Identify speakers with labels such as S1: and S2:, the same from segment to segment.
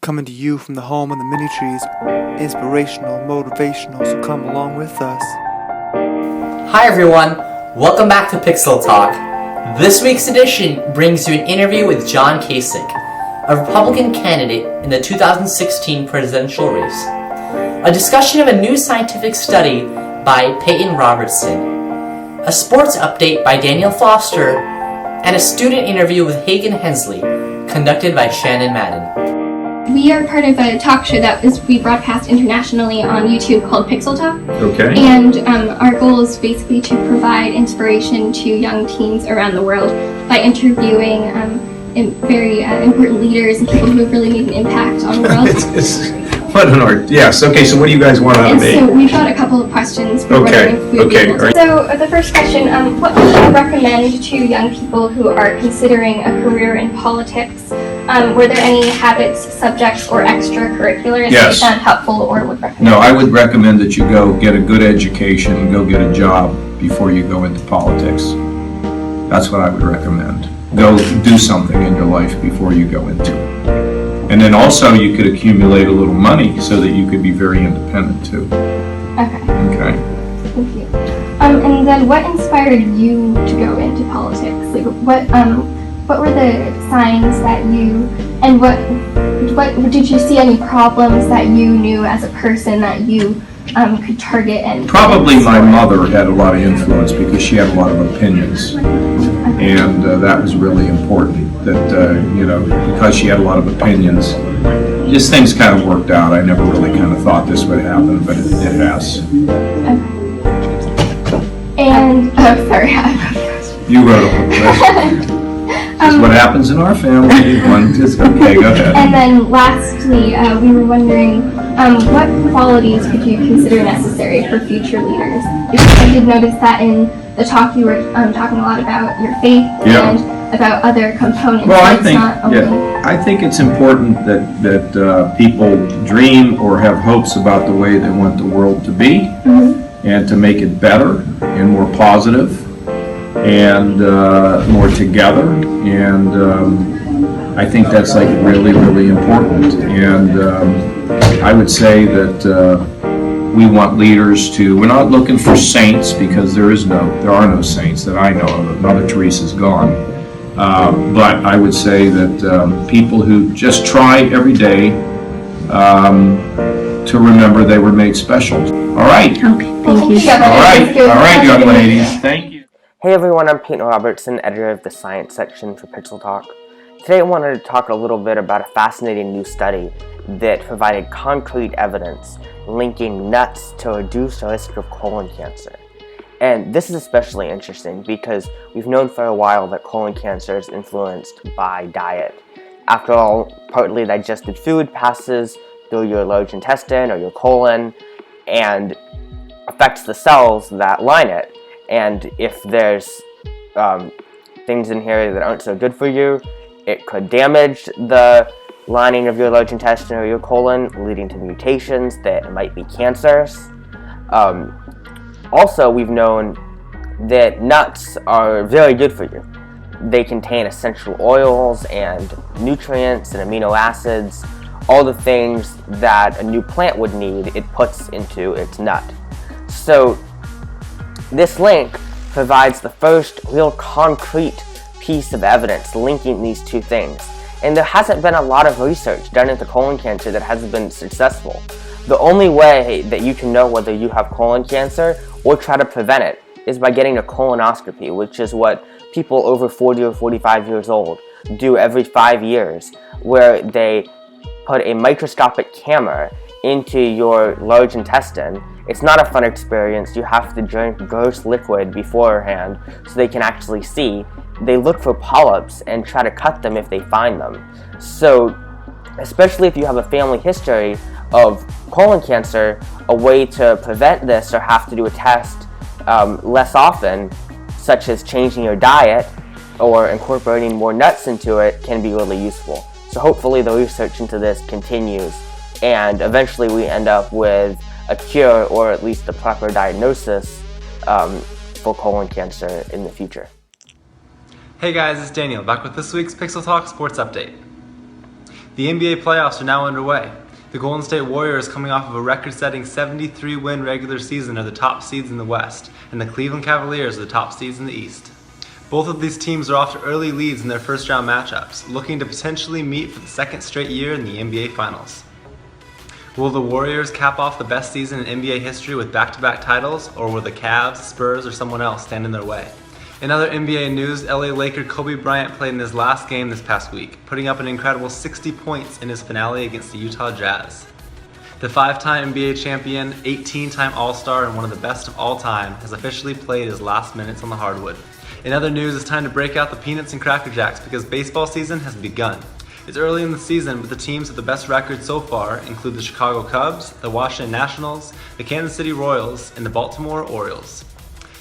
S1: coming to you from the home of the mini trees. Inspirational, motivational, so come along with us.
S2: Hi everyone, welcome back to Pixel Talk. This week's edition brings you an interview with John Kasich, a Republican candidate in the 2016 presidential race. A discussion of a new scientific study by Peyton Robertson, a sports update by Daniel Foster, and a student interview with Hagen Hensley, conducted by Shannon Madden.
S3: We are part of a talk show that is rebroadcast internationally on YouTube called Pixel Talk.
S4: Okay.
S3: And our goal is basically to provide inspiration to young teens around the world by interviewing very important leaders and people who have really made an impact on the world.
S4: What an art. Yes. Okay, so what do you guys want out of me?
S3: So we've got a couple of questions. So the first question, what would you recommend to young people who are considering a career in politics? Were there any habits, subjects, or extracurriculars that you found helpful or would recommend?
S4: No, I would recommend that you go get a good education and go get a job before you go into politics. That's what I would recommend. Go do something in your life before you go into it. And then also you could accumulate a little money so that you could be very independent too.
S3: Okay.
S4: Okay.
S3: Thank you. And then what inspired you to go into politics? Like what were the signs that you, and what did you see any problems that you knew as a person that you could target and
S4: probably my mother had a lot of influence because she had a lot of opinions. And that was really important, that, because she had a lot of opinions, just things kind of worked out. I never really kind of thought this would happen, but it has.
S3: And, sorry, I have a question.
S4: You wrote a question. This is what happens in our family. Okay, go ahead.
S3: And then lastly, we were wondering, what qualities could you consider necessary for future leaders? Because I did notice that in the talk you were talking a lot about your faith and about other components.
S4: Well, I think it's important that people dream or have hopes about the way they want the world to be, and to make it better and more positive and more together. And I think that's like really, really important. And I would say that we want leaders we're not looking for saints, because there are no saints that I know of. Mother Teresa's gone. But I would say that people who just try every day to remember they were made special. All right.
S3: Okay, thank you.
S4: All right, young ladies. Thank you.
S5: Hey everyone, I'm Peyton Robertson, editor of the science section for Pixel Talk. Today I wanted to talk a little bit about a fascinating new study that provided concrete evidence linking nuts to reduce the risk of colon cancer. And this is especially interesting because we've known for a while that colon cancer is influenced by diet. After all, partly digested food passes through your large intestine or your colon and affects the cells that line it. And if there's things in here that aren't so good for you, it could damage the lining of your large intestine or your colon, leading to mutations that might be cancers. Also, we've known that nuts are very good for you. They contain essential oils and nutrients and amino acids, all the things that a new plant would need, it puts into its nut. So this link provides the first real concrete piece of evidence linking these two things. And there hasn't been a lot of research done into colon cancer that hasn't been successful. The only way that you can know whether you have colon cancer or try to prevent it is by getting a colonoscopy, which is what people over 40 or 45 years old do every 5 years, where they put a microscopic camera into your large intestine. It's not a fun experience. You have to drink gross liquid beforehand so they can actually see. They look for polyps and try to cut them if they find them. So, especially if you have a family history of colon cancer, a way to prevent this or have to do a test less often, such as changing your diet or incorporating more nuts into it, can be really useful. So hopefully the research into this continues, and eventually we end up with a cure or at least a proper diagnosis for colon cancer in the future.
S6: Hey guys, it's Daniel, back with this week's Pixel Talk Sports Update. The NBA playoffs are now underway. The Golden State Warriors, coming off of a record-setting 73-win regular season, are the top seeds in the West, and the Cleveland Cavaliers are the top seeds in the East. Both of these teams are off to early leads in their first-round matchups, looking to potentially meet for the second straight year in the NBA Finals. Will the Warriors cap off the best season in NBA history with back-to-back titles, or will the Cavs, Spurs, or someone else stand in their way? In other NBA news, LA Laker Kobe Bryant played in his last game this past week, putting up an incredible 60 points in his finale against the Utah Jazz. The 5-time NBA champion, 18-time All-Star, and one of the best of all time, has officially played his last minutes on the hardwood. In other news, it's time to break out the peanuts and Cracker Jacks because baseball season has begun. It's early in the season, but the teams with the best record so far include the Chicago Cubs, the Washington Nationals, the Kansas City Royals, and the Baltimore Orioles.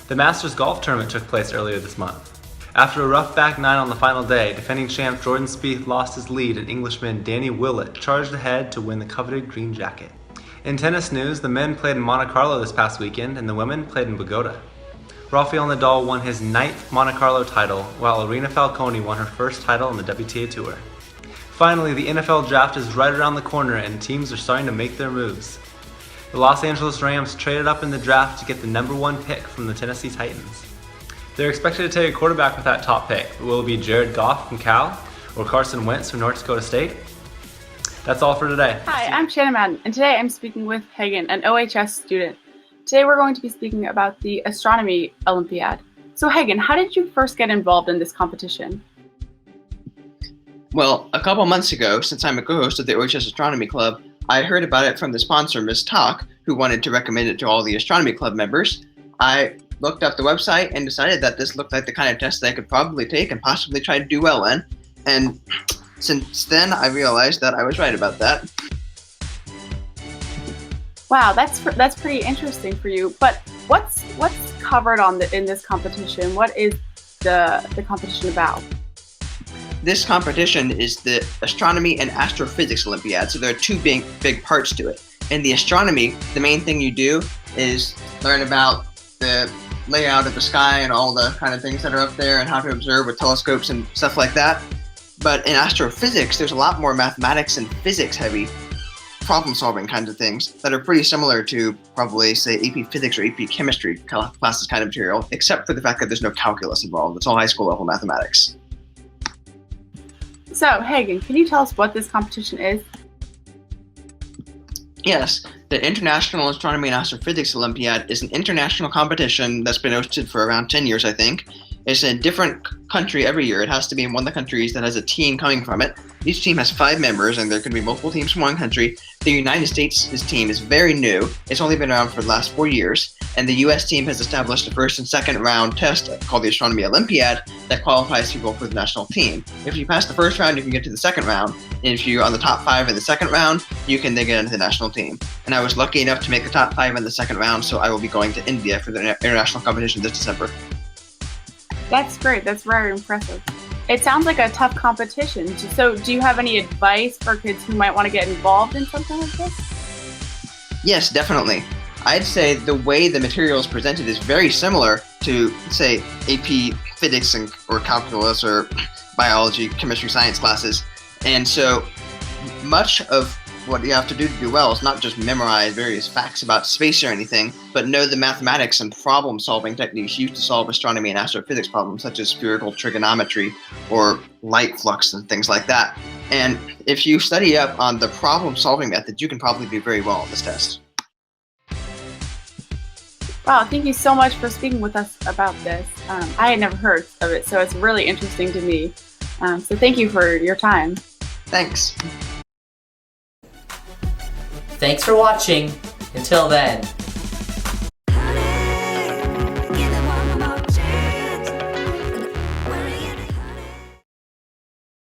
S6: The Masters Golf Tournament took place earlier this month. After a rough back nine on the final day, defending champ Jordan Spieth lost his lead and Englishman Danny Willett charged ahead to win the coveted green jacket. In tennis news, the men played in Monte Carlo this past weekend and the women played in Bogota. Rafael Nadal won his 9th Monte Carlo title, while Arina Falconi won her first title on the WTA Tour. Finally, the NFL draft is right around the corner and teams are starting to make their moves. The Los Angeles Rams traded up in the draft to get the number 1 pick from the Tennessee Titans. They're expected to take a quarterback with that top pick. Will it be Jared Goff from Cal or Carson Wentz from North Dakota State? That's all for today.
S7: Hi, I'm Shannon Madden, and today I'm speaking with Hagen, an OHS student. Today we're going to be speaking about the Astronomy Olympiad. So Hagen, how did you first get involved in this competition?
S8: Well, a couple months ago, since I'm a co-host of the OHS Astronomy Club, I heard about it from the sponsor, Ms. Talk, who wanted to recommend it to all the Astronomy Club members. I looked up the website and decided that this looked like the kind of test that I could probably take and possibly try to do well in. And since then, I realized that I was right about that.
S7: Wow, that's pretty interesting for you. But what's covered in this competition? What is the competition about?
S8: This competition is the Astronomy and Astrophysics Olympiad, so there are two big parts to it. In the astronomy, the main thing you do is learn about the layout of the sky and all the kind of things that are up there and how to observe with telescopes and stuff like that. But in astrophysics, there's a lot more mathematics and physics-heavy problem-solving kinds of things that are pretty similar to probably, say, AP Physics or AP Chemistry classes kind of material, except for the fact that there's no calculus involved. It's all high school level mathematics.
S7: So, Hagen, can you tell us what this competition is?
S8: Yes, the International Astronomy and Astrophysics Olympiad is an international competition that's been hosted for around 10 years, I think. It's in a different country every year. It has to be in one of the countries that has a team coming from it. Each team has 5 members, and there can be multiple teams from one country. The United States' team is very new. It's only been around for the last 4 years, and the U.S. team has established a first and second round test called the Astronomy Olympiad that qualifies people for the national team. If you pass the first round, you can get to the second round, and if you're on the top 5 in the second round, you can then get into the national team. And I was lucky enough to make the top 5 in the second round, so I will be going to India for the international competition this December.
S7: That's great. That's very impressive. It sounds like a tough competition. So do you have any advice for kids who might want to get involved in something like this?
S8: Yes, definitely. I'd say the way the material is presented is very similar to, say, AP Physics or Calculus or Biology, Chemistry, Science classes. And so much of what you have to do well is not just memorize various facts about space or anything, but know the mathematics and problem-solving techniques used to solve astronomy and astrophysics problems, such as spherical trigonometry or light flux and things like that. And if you study up on the problem-solving methods, you can probably do very well on this test.
S7: Wow, thank you so much for speaking with us about this. I had never heard of it, so it's really interesting to me. So thank you for your time.
S8: Thanks.
S2: Thanks for watching. Until then.